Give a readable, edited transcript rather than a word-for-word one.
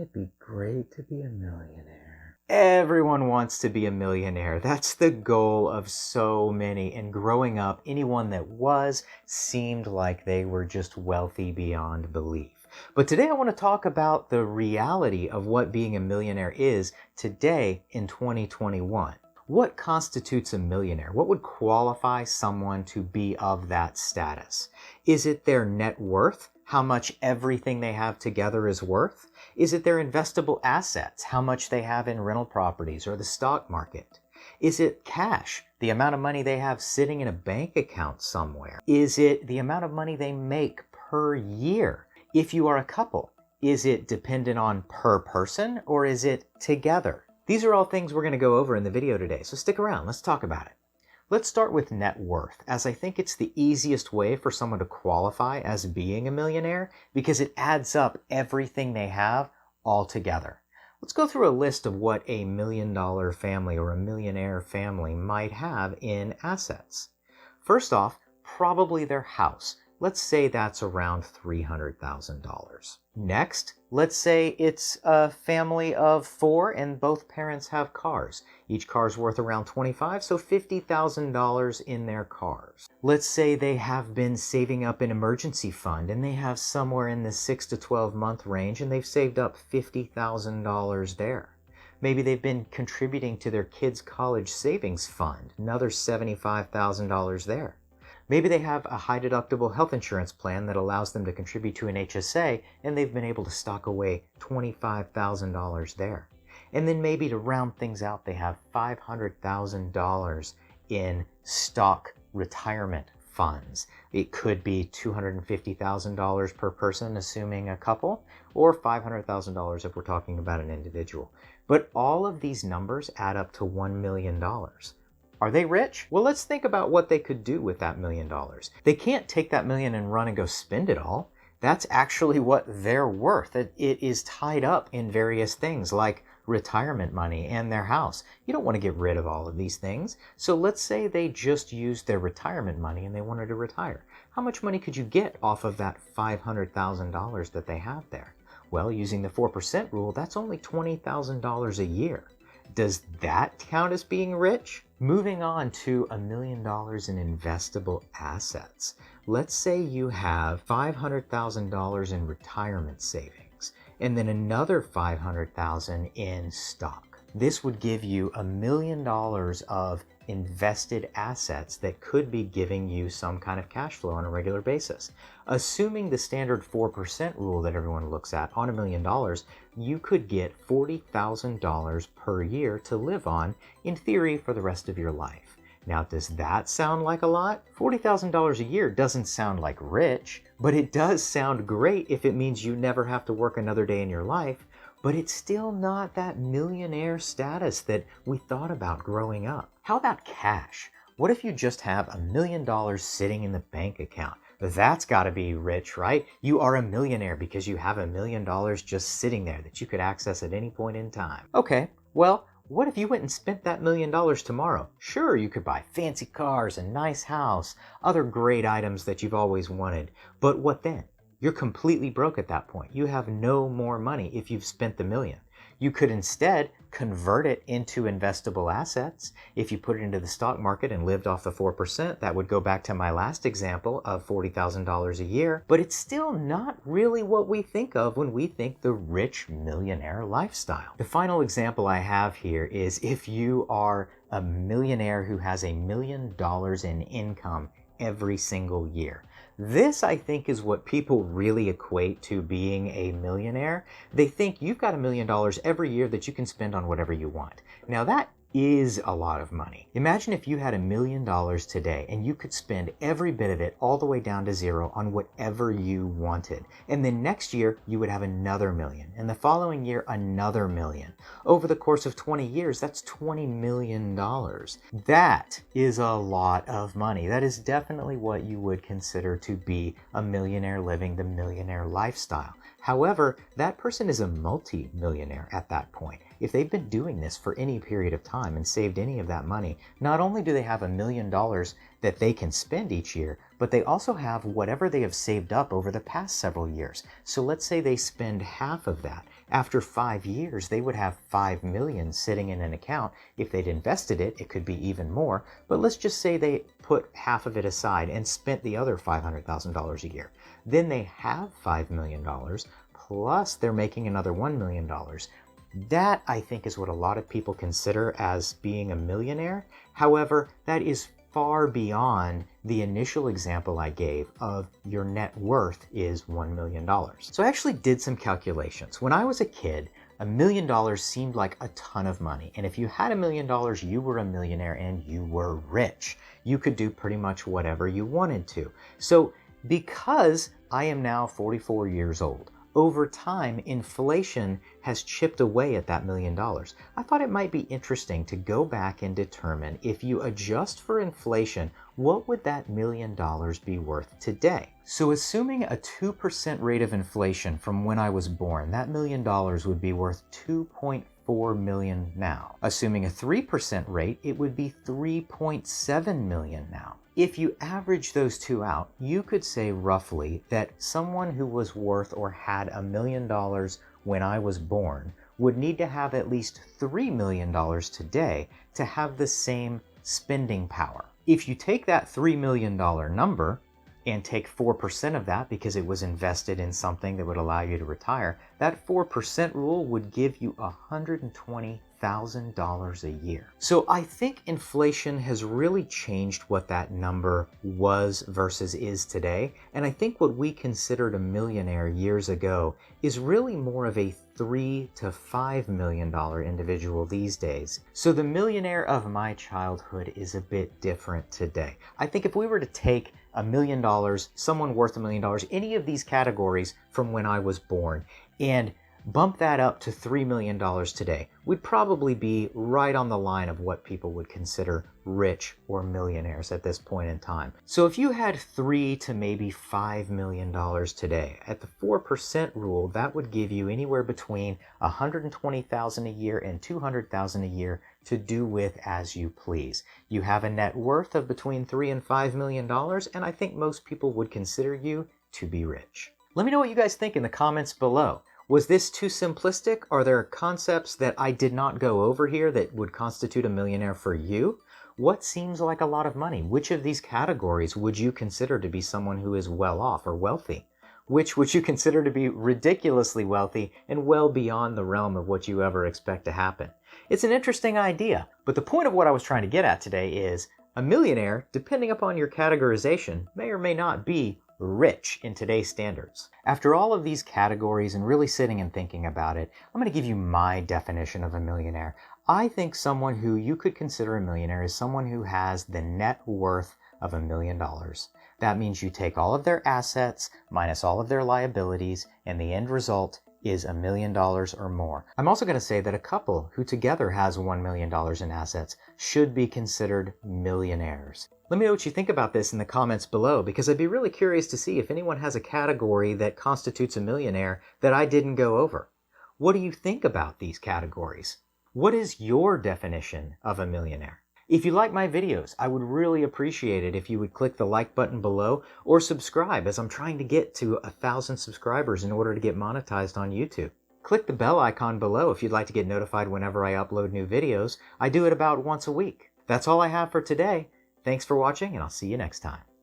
it be great to be a millionaire? Everyone wants to be a millionaire. That's the goal of so many. And growing up, anyone that was seemed like they were just wealthy beyond belief. But today I want to talk about the reality of what being a millionaire is today in 2021. What constitutes a millionaire? What would qualify someone to be of that status? Is it their net worth? How much everything they have together is worth? Is it their investable assets? How much they have in rental properties or the stock market? Is it cash? The amount of money they have sitting in a bank account somewhere? Is it the amount of money they make per year? If you are a couple, is it dependent on per person or is it together? These are all things we're going to go over in the video today, so stick around. Let's talk about it. Let's start with net worth, as I think it's the easiest way for someone to qualify as being a millionaire because it adds up everything they have all together. Let's go through a list of what a $1 million family or a millionaire family might have in assets. First off, probably their house. Let's say that's around $300,000. Next, let's say it's a family of 4 and both parents have cars. Each car's worth around $25,000, so $50,000 in their cars. Let's say they have been saving up an emergency fund and they have somewhere in the 6 to 12 month range and they've saved up $50,000 there. Maybe they've been contributing to their kids' college savings fund, another $75,000 there. Maybe they have a high deductible health insurance plan that allows them to contribute to an HSA and they've been able to stock away $25,000 there. And then maybe to round things out, they have $500,000 in stock retirement funds. It could be $250,000 per person, assuming a couple, or $500,000 if we're talking about an individual. But all of these numbers add up to $1 million. Are they rich? Well, let's think about what they could do with that $1 million. They can't take that million and run and go spend it all. That's actually what they're worth. It is tied up in various things like retirement money and their house. You don't want to get rid of all of these things. So let's say they just used their retirement money and they wanted to retire. How much money could you get off of that $500,000 that they have there? Well, using the 4% rule, that's only $20,000 a year. Does that count as being rich? Moving on to $1 million in investable assets. Let's say you have $500,000 in retirement savings and then another $500,000 in stock. This would give you $1 million of invested assets that could be giving you some kind of cash flow on a regular basis. Assuming the standard 4% rule that everyone looks at on $1 million, you could get $40,000 per year to live on, in theory, for the rest of your life. Now, does that sound like a lot? $40,000 a year doesn't sound like rich, but it does sound great if it means you never have to work another day in your life. But it's still not that millionaire status that we thought about growing up. How about cash? What if you just have $1 million sitting in the bank account? That's got to be rich, right? You are a millionaire because you have $1 million just sitting there that you could access at any point in time. Okay, well, what if you went and spent that $1 million tomorrow? Sure, you could buy fancy cars, a nice house, other great items that you've always wanted. But what then? You're completely broke at that point. You have no more money if you've spent the $1 million. You could instead convert it into investable assets. If you put it into the stock market and lived off the 4%, that would go back to my last example of $40,000 a year. But it's still not really what we think of when we think the rich millionaire lifestyle. The final example I have here is if you are a millionaire who has $1 million in income every single year. This, I think, is what people really equate to being a millionaire. They think you've got $1 million every year that you can spend on whatever you want. Now, that is a lot of money. Imagine if you had $1 million today and you could spend every bit of it all the way down to zero on whatever you wanted. And then next year, you would have another $1 million. And the following year, another $1 million. Over the course of 20 years, that's $20 million. That is a lot of money. That is definitely what you would consider to be a millionaire living the millionaire lifestyle. However, that person is a multi-millionaire at that point. If they've been doing this for any period of time and saved any of that money, not only do they have $1 million that they can spend each year, but they also have whatever they have saved up over the past several years. So let's say they spend half of that. After 5 years, they would have 5 million sitting in an account. If they'd invested it, it could be even more. But let's just say they put half of it aside and spent the other $500,000 a year. Then they have $5 million, plus they're making another $1 million. That, I think, is what a lot of people consider as being a millionaire. However, that is far beyond the initial example I gave of your net worth is $1 million. So I actually did some calculations. When I was a kid, $1 million seemed like a ton of money. And if you had $1 million, you were a millionaire and you were rich. You could do pretty much whatever you wanted to. So because I am now 44 years old, over time, inflation has chipped away at that $1 million. I thought it might be interesting to go back and determine, if you adjust for inflation, what would that $1 million be worth today? So assuming a 2% rate of inflation from when I was born, that $1 million would be worth $2.4 million now. Assuming a 3% rate, it would be $3.7 million now. If you average those two out, you could say roughly that someone who was worth or had $1 million when I was born would need to have at least $3 million today to have the same spending power. If you take that $3 million number and take 4% of that because it was invested in something that would allow you to retire, that 4% rule would give you $120,000 a year. So I think inflation has really changed what that number was versus is today. And I think what we considered a millionaire years ago is really more of a $3 to $5 million individual these days. So the millionaire of my childhood is a bit different today. I think if we were to take $1 million, someone worth $1 million, any of these categories from when I was born, and bump that up to $3 million today, we'd probably be right on the line of what people would consider rich or millionaires at this point in time. So if you had $3 to maybe $5 million today, at the 4% rule, that would give you anywhere between $120,000 a year and $200,000 a year to do with as you please. You have a net worth of between $3 and $5 million, and I think most people would consider you to be rich. Let me know what you guys think in the comments below. Was this too simplistic? Are there concepts that I did not go over here that would constitute a millionaire for you? What seems like a lot of money? Which of these categories would you consider to be someone who is well off or wealthy? Which would you consider to be ridiculously wealthy and well beyond the realm of what you ever expect to happen? It's an interesting idea, but the point of what I was trying to get at today is a millionaire, depending upon your categorization, may or may not be rich in today's standards. After all of these categories and really sitting and thinking about it, I'm going to give you my definition of a millionaire. I think someone who you could consider a millionaire is someone who has the net worth of $1 million. That means you take all of their assets minus all of their liabilities, and the end result is $1 million or more. I'm also going to say that a couple who together has $1 million in assets should be considered millionaires. Let me know what you think about this in the comments below, because I'd be really curious to see if anyone has a category that constitutes a millionaire that I didn't go over. What do you think about these categories? What is your definition of a millionaire? If you like my videos, I would really appreciate it if you would click the like button below or subscribe, as I'm trying to get to 1,000 subscribers in order to get monetized on YouTube. Click the bell icon below if you'd like to get notified whenever I upload new videos. I do it about once a week. That's all I have for today. Thanks for watching, and I'll see you next time.